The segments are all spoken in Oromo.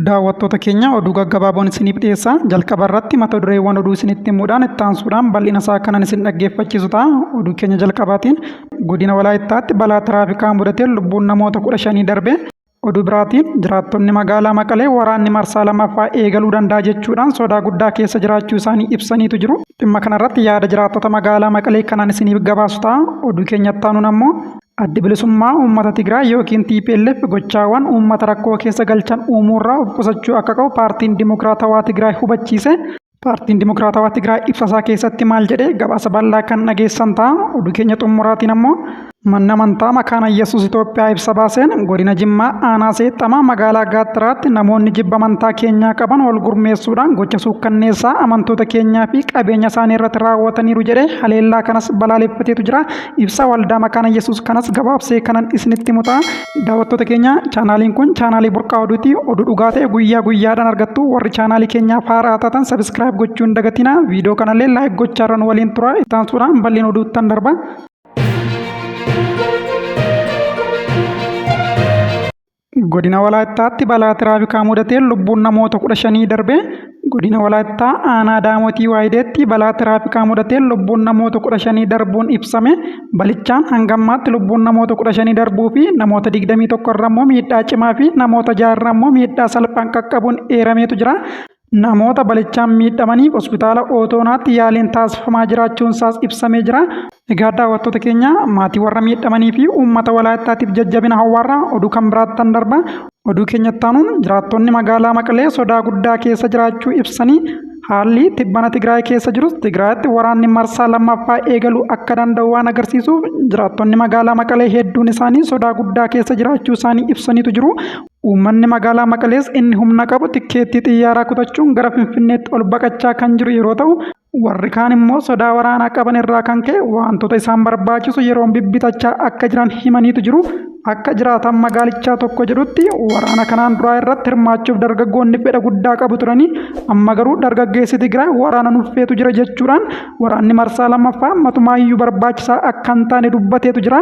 Daawwattoota keenya oduu gaggabaaboon isiniif dhiyeessaa. Jalqaba irratti mata dureewwan oduu isinitti himuudhaan itti aansuudhaan bal'ina isaa kanan isin dhaggeeffachiisu ta'a. Oduu keenya jalqabaatiin godina Walaayittaatti balaa tiraafikaa mudatee lubbuun namoota 15 darbe. Oduu biraatiin jiraattonni magaalaa Maqalee waraanni marsaa lammaffaa eegaluu danda'a jechuudhaan sodaa guddaa keessa jiraachuu isaanii ibsaniitu jiru. Dhimma kanarratti yaada jiraattota magaalaa Maqalee kanaan isiniif gabaasu ta'a. Oduu keenyatti aanuun ammoo addi bilisummaa uummata Tigraay yookiin TPLF gochaawwan uummata rakkoo keessa galchan uumuurraa of qusachuu akka qabu paartiin Dimokiraatawaa Tigraay hubachiise. Paartiin Dimokiraatawaa Tigraay ibsasaa keessatti maal jedhee gabaasa bal'aa kan dhageessan ta'a. Oduu keenya xumuraatiin ammoo manni amantaa makaana Yesuus Itoophiyaa ibsa baaseen godina Jimmaa aanaa seexamaa magaalaa Gaattiraatti namoonni jibba amantaa keenyaa qaban wal gurmeessuudhaan gocha suukkanneessaa amantoota keenyaa fi qabeenya isaanii irratti raawwataniiru jedhee haleellaa kanas balaaleffateetu jira. Ibsa waldaa makaana Yesuus kanas gabaabsee kanan isinitti himu ta'a. Daawwattoota keenya chaanaaliin kun chaanaalii burqaa oduuti. Oduu dhugaa ta'e guyyaa guyyaadhaan argattu. Warri chaanaalii keenyaaf haaraa taatan sabiskiraayib gochuu hin dagatina. Viidiyoo kanallee laayik gochaarran waliin tura. Itti aansuudhaan bal'ina oduuttan darba. Godina Walaayittaatti balaa tiraafikaa mudatee lubbuun namoota 15 darbe. Godina Walaayittaa aanaa Daamotii Waayideetti balaa tiraafikaa mudatee lubbuun namoota 15 darbuun ibsame. Balichaan hanga ammaatti lubbuun namoota 15 darbuu fi namoota 21 irra immoo miidhaa cimaa fi namoota 6 irra immoo miidhaa salphaan qaqqabuun eerameetu jira. Namoota balichaan miidhamaniif hospitaala Ootonaatti yaaliin taasifamaa jiraachuun isaas ibsamee jira. Egaa daawwattoota keenya maatii warra miidhamanii fi uummata Walaayittaatiif jajjabina hawwaarraa oduu kan biraattan darba. Oduu keenyatti aanuun jiraattonni magaalaa Maqalee sodaa guddaa keessa jiraachuu ibsanii haalli tibbana Tigraay keessa jirus Tigraayitti waraanni marsaa lammaffaa eegaluu akka danda'u waan agarsiisuuf jiraattonni magaalaa Maqalee hedduun isaanii sodaa guddaa keessa jiraachuu isaanii ibsaniitu jiru. Uummanni magaalaa Maqalees inni humna qabu tikkeettii xiyyaaraa kutachuun gara Finfinneetti ol baqachaa kan jiru yeroo ta'u, warri kaan immoo sodaa waraanaa qaban irraa kan ka'e wantoota isaan barbaachisu yeroon bibbitachaa akka jiran himaniitu jiru. Akka jiraatan magaalichaa tokko jedhutti waraana kanaan duraa irratti hirmaachuuf dargaggoonni fedha guddaa qabu turanii amma garuu dargaggeessi Tigraay waraana nuffeetu jira jechuudhaan waraanni marsaa lammaffaa matumaayyuu barbaachisaa akka hin taane dubbateetu jira.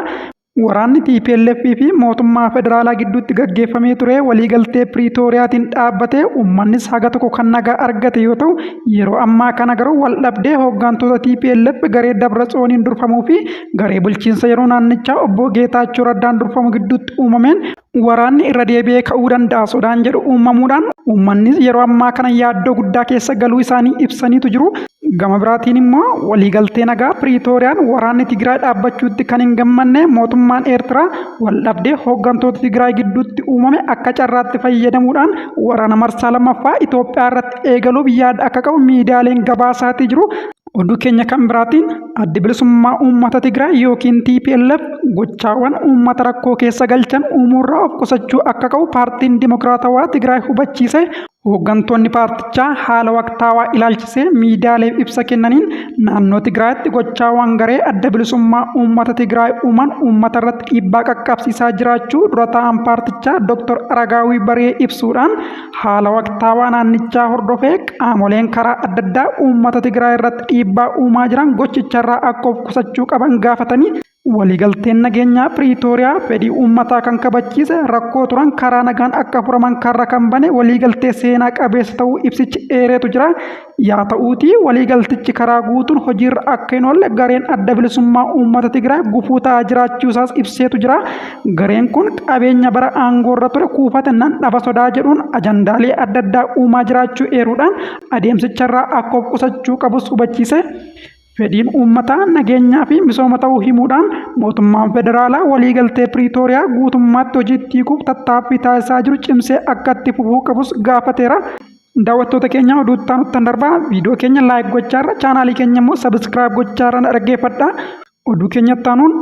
Waraanni TPLF fi mootummaa federaalaa gidduutti gaggeeffamee ture waliigaltee Piriitooriyaatiin dhaabbatee uummannis haga tokko kan nagaa argate yoo ta'u, yeroo ammaa kana garuu wal dhabdee hooggantoota TPLF garee Dabratsiyooniin durfamuu fi garee bulchiinsa yeroo naannichaa obbo Geetaachoo Raddaan durfamu gidduutti uumameen waraanni irra deebi'ee ka'uu danda'a sodaan jedhu uumamuudhaan uummannis yeroo ammaa kana yaaddoo guddaa keessa galuu isaanii ibsaniitu jiru. Gama biraatiin immoo waliigaltee nagaa Piriitooriyaan waraanni Tigraay dhaabbachuutti kan hin gammanne mootummaan Eertiraa wal dhabdee hooggantoota Tigraay gidduutti uumame akka carraatti fayyadamuudhaan waraana marsaa lammaffaa Itoophiyaa irratti eegaluuf yaada akka qabu miidiyaaleen gabaasaatii jiru. Oduu keenya kan biraatiin addi bilisummaa uummata Tigraay yookiin TPLF gochaawwan uummata rakkoo keessa galchan uumuurraa of qusachuu akka qabu paartiin Dimokiraatawaa Tigraay hubachiise. Hooggantoonni paartichaa haala waqtaawaa ilaalchisee miidiyaaleef ibsa kennaniin naannoo Tigraayitti gochaawwan garee adda bilisummaa uummata Tigraay uuman uummata irratti dhiibbaa qaqqabsiisaa jiraachuu dura taa'an paartichaa Dr. Aragaawii Baree ibsuudhaan haala waqtaawaa naannichaa hordofee qaamoleen karaa adda addaa uummata Tigraay irratti dhiibbaa uumaa jiran gochicharraa akka of qusachuu qaban gaafatanii waliigalteen nageenyaa Piriitooriyaa fedhii uummataa kan kabachiise rakkoo turan karaa nagaan akka furaman karra kan bane waliigaltee seenaa qabeessa ta'uu ibsichi eereetu jira. Yaa ta'uutii waliigaltichi karaa guutuun hojiirra akka hin oolle gareen adda bilisummaa uummata Tigraay gufuu ta'aa jiraachuusaas ibseetu jira. Gareen kun qabeenya bara aangoorra ture kuufate nan dhaba sodaa jedhuun ajandaalee adda addaa uumaa jiraachuu eeruudhaan adeemsicharraa akka of qusachuu qabus hubachiise. Fedhiin uummataa nageenyaa fi misooma ta'uu himuudhaan mootummaan federaalaa waliigaltee Piriitooriyaa guutummaatti hojiitti hiikuuf tattaaffii taasisaa jiru cimsee akka itti fufuu qabus gaafateera. Daawwattoota keenya oduutti aanutti darbaa viidiyoo keenya laayik gochaarra chaanaalii keenya immoo sabiskiraayib gochaarra dhaggeeffadha. Oduu keenyatti aanuun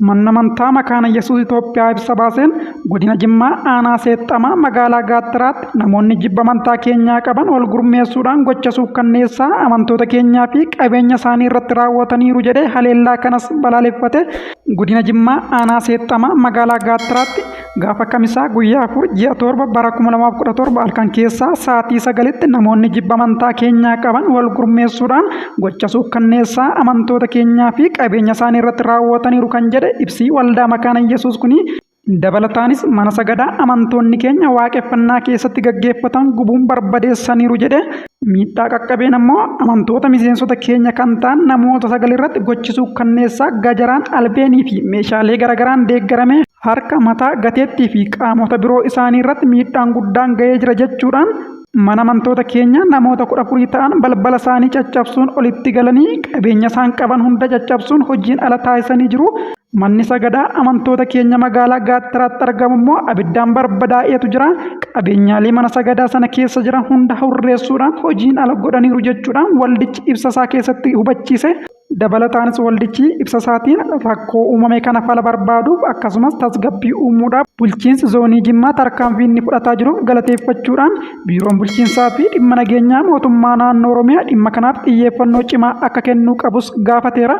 manni amantaa makaana Yesuus Itoophiyaa ibsa baaseen godina Jimmaa aanaa seexamaa magaalaa Gaattiraatti namoonni jibba amantaa keenyaa qaban wal gurmeessuudhaan gocha suukkanneessaa amantoota keenyaa fi qabeenya isaanii irratti raawwataniiru jedhee haleellaa kanas balaaleffate. Godina Jimmaa aanaa seexamaa magaalaa Gaattiraatti gaafa kamisaa guyyaa 4 ji'a 7 bara 2017 halkan keessaa sa'aatii 9tti namoonni jibba amantaa keenyaa qaban wal gurmeessuudhaan gocha suukkanneessaa amantoota keenyaa fi qabeenya isaanii irratti raawwataniiru kan jedhe ibsi waldaa makaana Yesuus kuni Dabalataanis mana sagadaa amantoonni keenya waaqeffannaa keessatti gaggeeffatan gubuun barbadeessaniiru jedhe miidhaa qaqqabeen ammoo amantoota miseensota keenya kan ta'an namoota sagal irratti gochisuu kanneessaa gajaraan albeenii fi meeshaalee garagaraan deeggarame harka mataa gateettii fi qaamota biroo isaanii irratti miidhaan guddaan ga'ee jira jechuudhaan mana amantoota keenya namoota 14 ta'an balbala isaanii caccabsuun olitti galanii qabeenya isaan qaban hunda caccabsuun hojiin ala taasisanii jiru. Manni sagadaa amantoota keenya magaalaa Gaattaraatti argamu immoo abiddaan barbadaa'eetu jira. Qabeenyaalee mana sagadaa sana keessa jiran hunda hurreessuudhaan hojiin ala godhaniiru jechuudhaan waldichi ibsasaa keessatti hubachiise. Dabalataanis waldichi ibsasaatiin rakkoo uumame kana fala barbaaduuf akkasumas tasgabbii uumuudhaaf bulchiinsi zoonii Jimmaa tarkaanfii inni fudhataa jiruuf galateeffachuudhaan biiroon bulchiinsaa fi dhimma nageenyaa mootummaa naannoo Oromiyaa dhimma kanaaf xiyyeeffannoo cimaa akka kennuu qabus gaafateera.